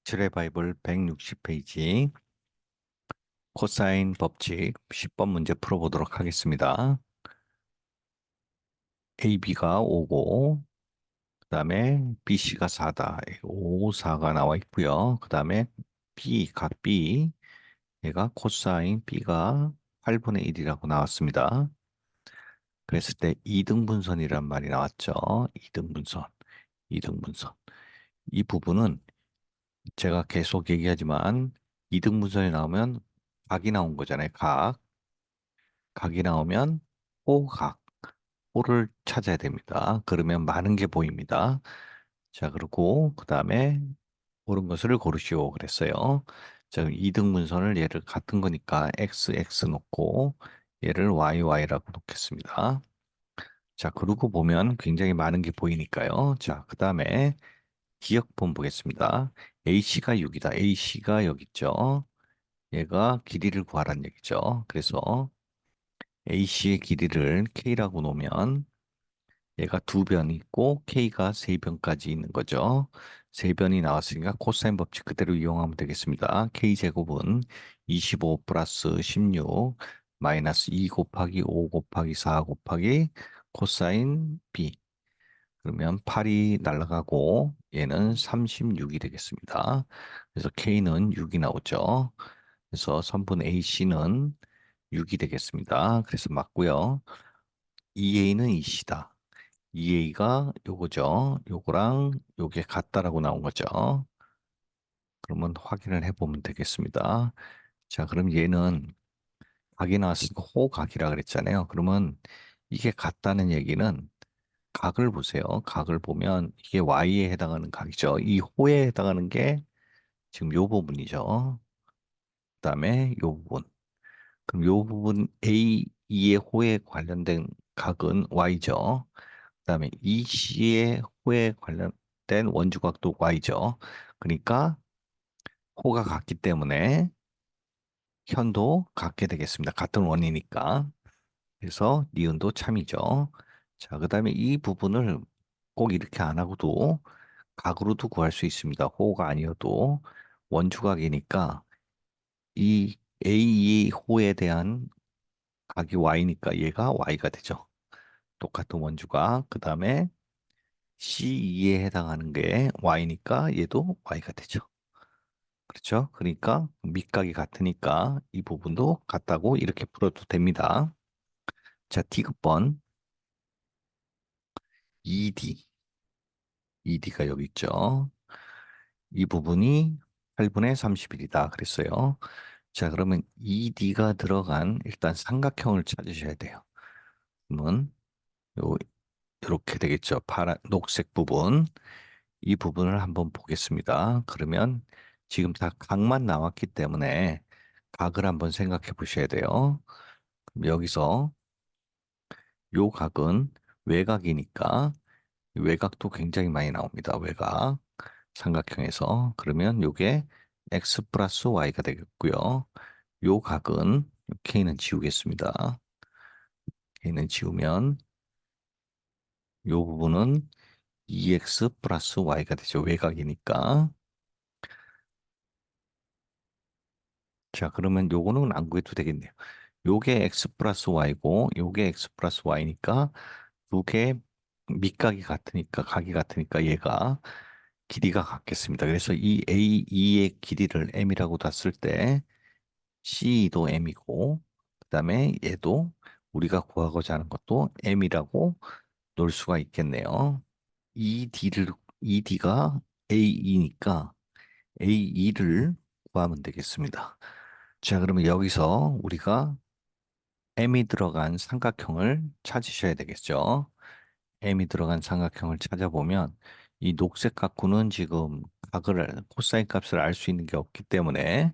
엑셀의 바이블 160페이지 코사인 법칙 10번 문제 풀어보도록 하겠습니다. AB가 5고 그 다음에 BC가 4다. 5, 4가 나와 있고요. 그 다음에 B, 각 B 얘가 코사인 B가 8분의 1이라고 나왔습니다. 그랬을 때 이등분선이란 말이 나왔죠. 이등분선, 이등분선. 이 부분은 제가 계속 얘기하지만 이등분선이 나오면 각이 나온 거잖아요. 각. 각이 나오면 호각, 호를 찾아야 됩니다. 그러면 많은 게 보입니다. 자, 그리고 그 다음에 옳은 것을 고르시오 그랬어요. 자, 그럼 이등분선을 얘를 같은 거니까 x, x 놓고 얘를 y, y라고 놓겠습니다. 자, 그러고 보면 굉장히 많은 게 보이니까요. 자, 그 다음에 기억본 보겠습니다. AC가 6이다. AC가 여기 있죠. 얘가 길이를 구하란 얘기죠. 그래서 AC의 길이를 K라고 놓으면 얘가 두 변이 있고 K가 세 변까지 있는 거죠. 세 변이 나왔으니까 코사인 법칙 그대로 이용하면 되겠습니다. K제곱은 25 플러스 16 마이너스 2 곱하기 5 곱하기 4 곱하기 코사인 B. 그러면 8이 날아가고 얘는 36이 되겠습니다. 그래서 K는 6이 나오죠. 그래서 선분 AC는 6이 되겠습니다. 그래서 맞고요. EA는 이시다. EA가 요거죠. 요거랑 요게 같다라고 나온 거죠. 그러면 확인을 해보면 되겠습니다. 자, 그럼 얘는 각이 나왔으니까 호각이라 그랬잖아요. 그러면 이게 같다는 얘기는 각을 보세요. 각을 보면 이게 Y에 해당하는 각이죠. 이 호에 해당하는 게 지금 요 부분이죠. 그다음에 요 부분. 그럼 요 부분 A2의 호에 관련된 각은 Y죠. 그다음에 EC의 호에 관련된 원주각도 Y죠. 그러니까 호가 같기 때문에 현도 같게 되겠습니다. 같은 원이니까. 그래서 니은도 참이죠. 자, 그다음에 이 부분을 꼭 이렇게 안 하고도 각으로도 구할 수 있습니다. 호가 아니어도 원주각이니까 이 A호에 대한 각이 Y니까 얘가 Y가 되죠. 똑같은 원주가 그 다음에 C2에 해당하는 게 Y니까 얘도 Y가 되죠. 그렇죠? 그러니까 밑각이 같으니까 이 부분도 같다고 이렇게 풀어도 됩니다. 자, D급번 ED, ED가 여기 있죠. 이 부분이 8분의 31이다 그랬어요. 자, 그러면 ED가 들어간 일단 삼각형을 찾으셔야 돼요. 그러면 요 이렇게 되겠죠. 파란 녹색 부분. 이 부분을 한번 보겠습니다. 그러면 지금 다 각만 나왔기 때문에 각을 한번 생각해 보셔야 돼요. 그럼 여기서 요 각은 외곽이니까 외곽도 굉장히 많이 나옵니다. 외곽 삼각형에서 그러면 요게 x 플러스 y가 되겠고요. 요 각은 k는 지우겠습니다. k는 지우면 요 부분은 2x 플러스 y가 되죠. 외곽이니까. 자, 그러면 요거는 안 구해도 되겠네요. 요게 x 플러스 y고 요게 x 플러스 y니까 두 개 밑각이 같으니까 각이 같으니까 얘가 길이가 같겠습니다. 그래서 이 A2의 길이를 m이라고 뒀을 때 C도 m이고 그다음에 얘도 우리가 구하고자 하는 것도 m이라고 놓을 수가 있겠네요. ED가 A2니까 A2를 구하면 되겠습니다. 자, 그러면 여기서 우리가 M이 들어간 삼각형을 찾으셔야 되겠죠. M이 들어간 삼각형을 찾아보면 이 녹색 각구는 지금 코사인 값을 알 수 있는 게 없기 때문에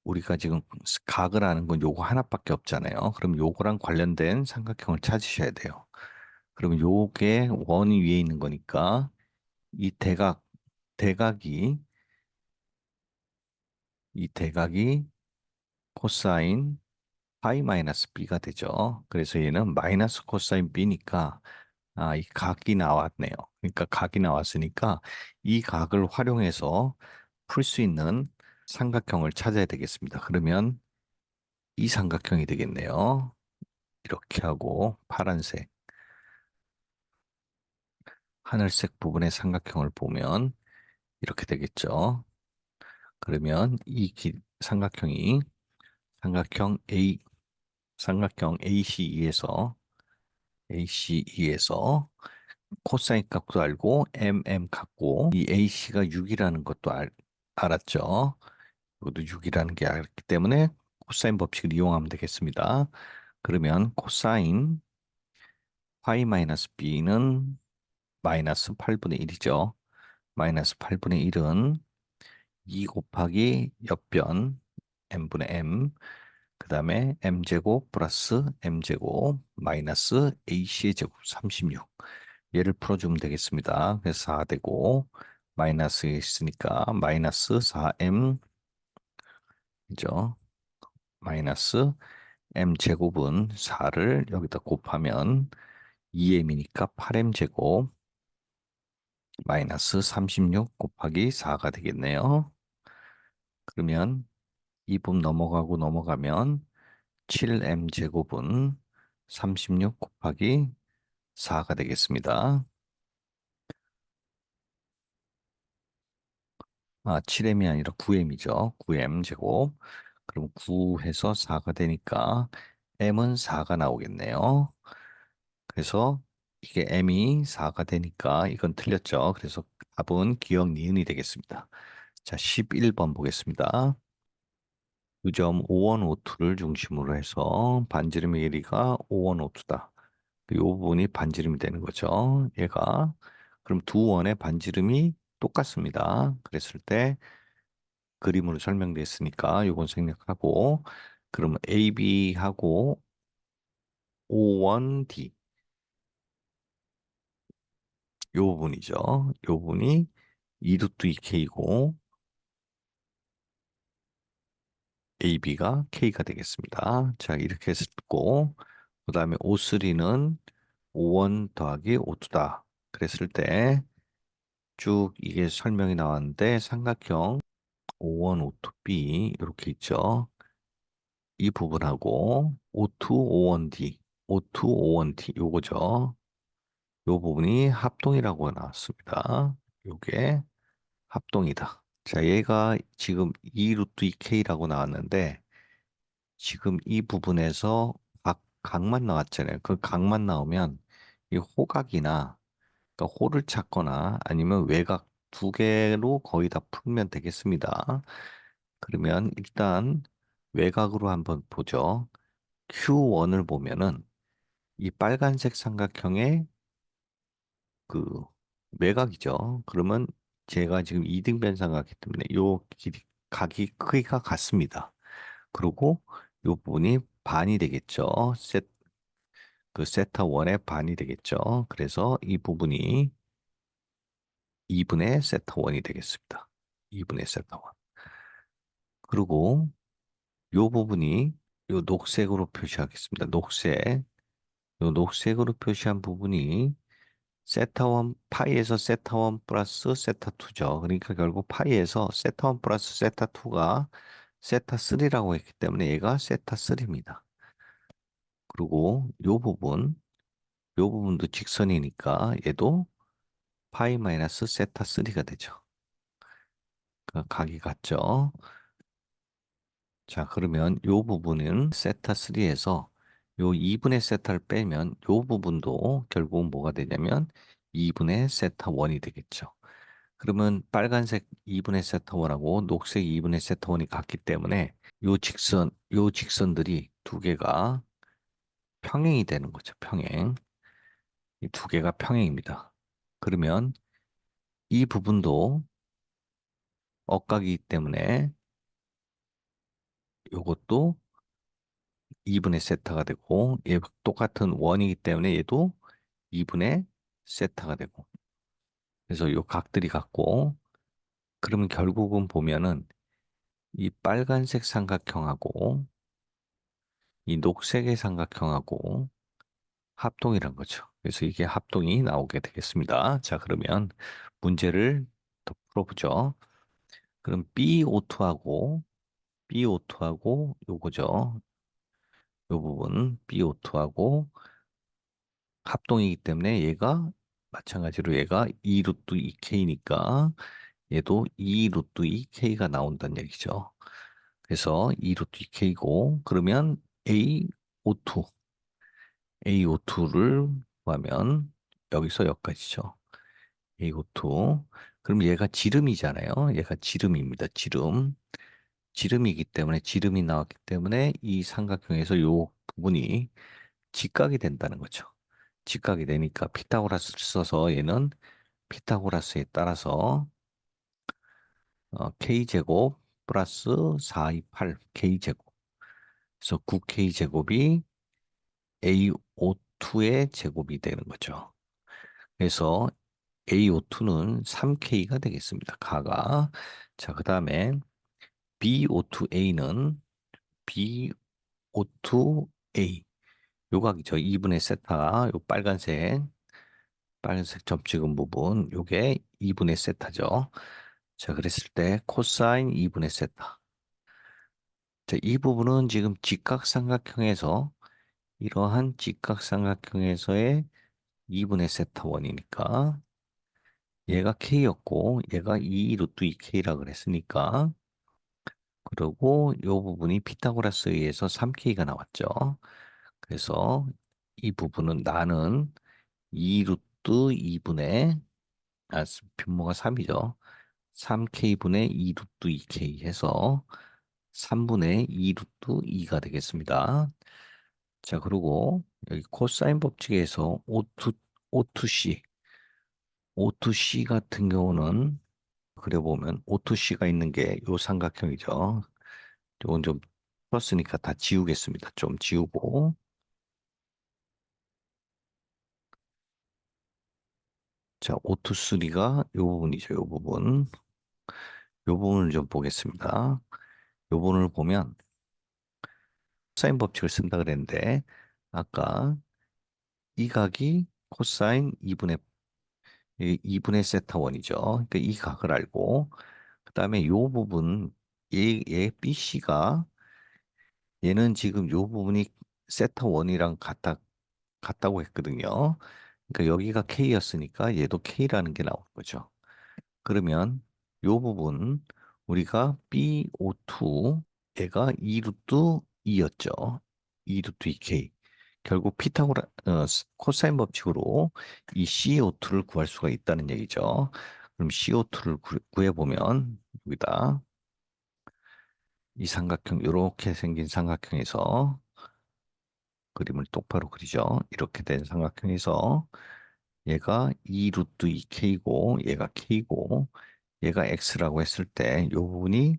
우리가 지금 각을 아는 건 요거 하나밖에 없잖아요. 그럼 요거랑 관련된 삼각형을 찾으셔야 돼요. 그럼 요게 원이 위에 있는 거니까 이 대각이 이 대각이 코사인 파이 마이너스 b가 되죠. 그래서 얘는 마이너스 코사인 b니까 이 각이 나왔네요. 그러니까 각이 나왔으니까 이 각을 활용해서 풀 수 있는 삼각형을 찾아야 되겠습니다. 그러면 이 삼각형이 되겠네요. 이렇게 하고 파란색, 하늘색 부분의 삼각형을 보면 이렇게 되겠죠. 그러면 삼각형이 삼각형 A, 삼각형 ACE에서 코사인 값도 알고 MM 같고 이 AC가 6이라는 것도 알았죠. 이것도 6이라는 게 알기 때문에 코사인 법칙을 이용하면 되겠습니다. 그러면 코사인 파이 B는 마이너스 8분의 1이죠. 마이너스 8분의 1은 2 곱하기 옆변 m분의 m 그 다음에 m제곱 플러스 m제곱 마이너스 ac의 제곱 36 얘를 풀어주면 되겠습니다. 그래서 4 되고 마이너스 있으니까 마이너스 4m 이죠. 마이너스 m제곱은 4를 여기다 곱하면 2m이니까 8m제곱 마이너스 36 곱하기 4가 되겠네요. 그러면 2분 넘어가면 7m 제곱은 36 곱하기 4가 되겠습니다. 7m이 아니라 9m이죠. 9m 제곱. 그럼 9해서 4가 되니까 m은 4가 나오겠네요. 그래서 이게 m이 4가 되니까 이건 틀렸죠. 그래서 답은 기억 니은이 되겠습니다. 자, 11번 보겠습니다. 그 점 5원 5투를 중심으로 해서 반지름의 길이가 5원 5투다. 이 부분이 반지름이 되는 거죠. 얘가 그럼 두 원의 반지름이 똑같습니다. 그랬을 때 그림으로 설명됐으니까 요건 생략하고 그러면 AB하고 O1D 요 부분이죠. 요 부분이 2루트 2K고 AB가 K가 되겠습니다. 자, 이렇게 했고 그 다음에 O3는 5원 더하기 O2다. 그랬을 때 쭉 이게 설명이 나왔는데 삼각형 O1, O2B 이렇게 있죠. 이 부분하고 O2, O1D, O2, O1D 요거죠. 요 부분이 합동이라고 나왔습니다. 요게 합동이다. 자, 얘가 지금 2 루트 2K라고 나왔는데 지금 이 부분에서 각만 나왔잖아요. 그 각만 나오면 이 호각이나 그러니까 호를 찾거나 아니면 외곽 두 개로 거의 다 풀면 되겠습니다. 그러면 일단 외곽으로 한번 보죠. Q1을 보면은 이 빨간색 삼각형의 그 외곽이죠. 그러면 제가 지금 이등변 삼각이기 때문에 요 각이 크기가 같습니다. 그리고 요 부분이 반이 되겠죠. 그 세타 1의 반이 되겠죠. 그래서 이 부분이 2분의 세타 1이 되겠습니다. 2분의 세타 1. 그리고 요 부분이 요 녹색으로 표시하겠습니다. 요 녹색으로 표시한 부분이 세타 1, 파이에서 세타 1 플러스 세타 2죠. 그러니까 결국 파이에서 세타 1 플러스 세타 2가 세타 3라고 했기 때문에 얘가 세타 3입니다. 그리고 요 부분도 직선이니까 얘도 파이 마이너스 세타 3가 되죠. 그 각이 같죠. 자, 그러면 요 부분은 세타 3에서 요 2분의 세타를 빼면 요 부분도 결국은 뭐가 되냐면 2분의 세타 1이 되겠죠. 그러면 빨간색 2분의 세타 1하고 녹색 2분의 세타 1이 같기 때문에 요 직선들이 두 개가 평행이 되는 거죠. 평행. 이 두 개가 평행입니다. 그러면 이 부분도 억각이기 때문에 요것도 2분의 세타가 되고 얘 똑같은 원이기 때문에 얘도 2분의 세타가 되고 그래서 요 각들이 같고 그러면 결국은 보면은 이 빨간색 삼각형하고 이 녹색의 삼각형하고 합동이란 거죠. 그래서 이게 합동이 나오게 되겠습니다. 자, 그러면 문제를 더 풀어보죠. 그럼 B O2하고 요거죠. 요 부분 BO2하고 합동이기 때문에 얘가 마찬가지로 얘가 2 루트 2K니까 얘도 2 루트 2K가 나온다는 얘기죠. 그래서 2 루트 2K고 그러면 AO2, AO2를 구하면 여기서 여기까지죠. AO2. 그럼 얘가 지름이잖아요. 얘가 지름입니다. 지름. 지름이기 때문에 지름이 나왔기 때문에 이 삼각형에서 요 부분이 직각이 된다는 거죠. 직각이 되니까 피타고라스를 써서 얘는 피타고라스에 따라서 K제곱 플러스 428 K제곱. 그래서 9K제곱이 AO2의 제곱이 되는 거죠. 그래서 AO2는 3K가 되겠습니다. 가가. 자, 그 다음에 BO2A는 BO2A. 요각이죠. 2분의 세타, 요 빨간색 점 찍은 부분, 요게 2분의 세타죠. 자, 그랬을 때 코사인 2분의 세타. 자, 이 부분은 지금 직각삼각형에서 이러한 직각삼각형에서의 2분의 세타 원이니까 얘가 K였고 얘가 2 루트 2K라 그랬으니까 그리고 이 부분이 피타고라스에 의해서 3K가 나왔죠. 그래서 이 부분은 나는 2 루트 2분의 분모가 3이죠. 3K분의 2 루트 2K 해서 3분의 2 루트 2가 되겠습니다. 자, 그리고 여기 코사인 법칙에서 O2C, O2C 같은 경우는 그려보면 O2C가 있는 게 요 삼각형이죠. 이건 좀 풀었으니까 다 지우겠습니다. 좀 지우고. 자, O2C가 요 부분이죠. 요 부분. 요 부분을 좀 보겠습니다. 요 부분을 보면 사인 법칙을 쓴다 그랬는데 아까 이 각이 코사인 2분의 세타 원이죠. 그러니까 이 각을 알고 그다음에 요 부분 얘 BC가 얘는 지금 요 부분이 세타 원이랑 같다고 했거든요. 그러니까 여기가 K였으니까 얘도 K라는 게 나오는 거죠. 그러면 요 부분 우리가 BO2 얘가 2 루트 2였죠. 2 루트 2K. 결국 코사인 법칙으로 이 CO2를 구할 수가 있다는 얘기죠. 그럼 CO2를 구해보면 여기다 이 삼각형 이렇게 생긴 삼각형에서 그림을 똑바로 그리죠. 이렇게 된 삼각형에서 얘가 2 루트 2K고 얘가 K고 얘가 X라고 했을 때 이 부분이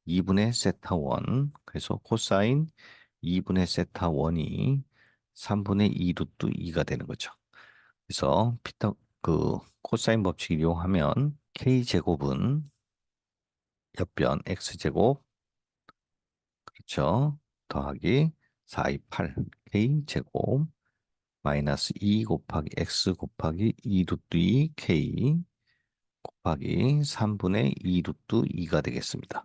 2분의 세타 원 그래서 코사인 2분의 세타 원이 3분의 2 루트 2가 되는 거죠. 그래서 코사인 법칙 이용하면 K제곱은 옆변 X제곱 그렇죠. 더하기 428 K제곱 마이너스 2 곱하기 X 곱하기 2 루트 2 K 곱하기 3분의 2 루트 2가 되겠습니다.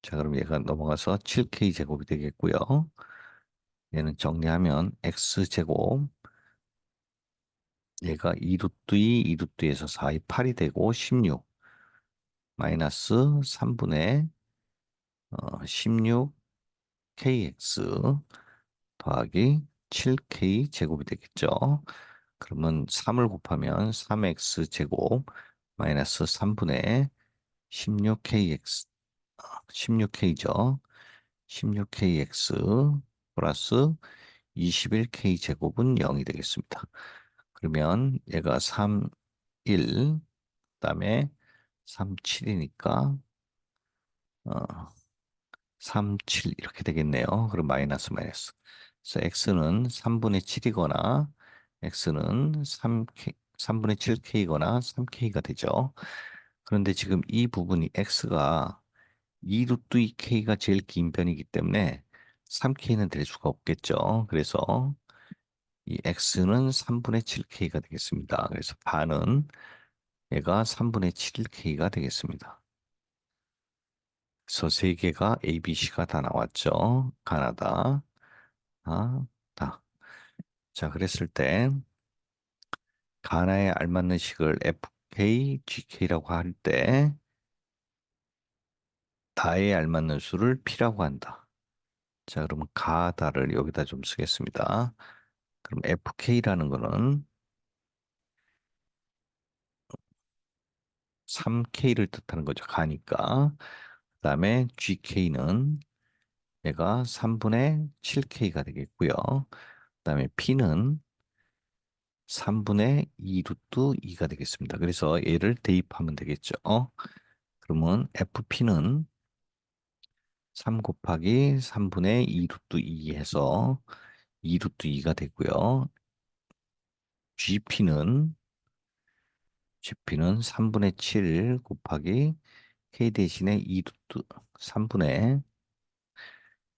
자, 그럼 얘가 넘어가서 7K 제곱이 되겠고요. 얘는 정리하면 X제곱 얘가 2 루트 2, 2 루트에서 4이 8이 되고 16 마이너스 3분의 16KX 더하기 7K 제곱이 되겠죠. 그러면 3을 곱하면 3X 제곱 마이너스 3분의 16KX 16K죠. 16KX 플러스 21K 제곱은 0이 되겠습니다. 그러면 얘가 3, 1, 그다음에 3, 7이니까 3, 7 이렇게 되겠네요. 그럼 마이너스 마이너스. 그래서 x는 3분의 7이거나 x는 3분의 7k거나 3k가 되죠. 그런데 지금 이 부분이 x가 2 루트 2k가 제일 긴 편이기 때문에 3k는 될 수가 없겠죠. 그래서 이 x는 3분의 7k가 되겠습니다. 그래서 반은 얘가 3분의 7K가 되겠습니다. 그래서 세 개가 A, B, C가 다 나왔죠. 가나다. 아, 다. 자, 그랬을 때 가나에 알맞는 식을 FK, GK라고 할 때 다에 알맞는 수를 P라고 한다. 자, 그러면 가다를 여기다 좀 쓰겠습니다. 그럼 FK라는 거는 3K를 뜻하는 거죠. 가니까. 그다음에 GK는 얘가 3분의 7K가 되겠고요. 그다음에 P는 3분의 2 루트 2가 되겠습니다. 그래서 얘를 대입하면 되겠죠. 그러면 FP는 3 곱하기 3분의 2 루트 2 해서 2 루트 2가 되고요. GP는 3분의 7 곱하기 K 대신에 2 루트 3분의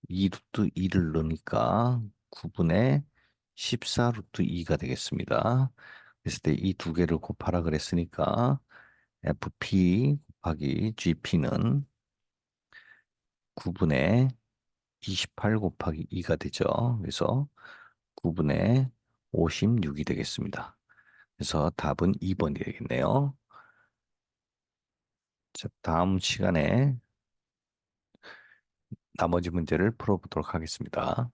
2 루트 2를 넣으니까 9분의 14 루트 2가 되겠습니다. 그랬을 때 이 두 개를 곱하라 그랬으니까 FP 곱하기 GP는 9분의 28 곱하기 2가 되죠. 그래서 9분의 56이 되겠습니다. 그래서 답은 2번이 되겠네요. 자, 다음 시간에 나머지 문제를 풀어보도록 하겠습니다.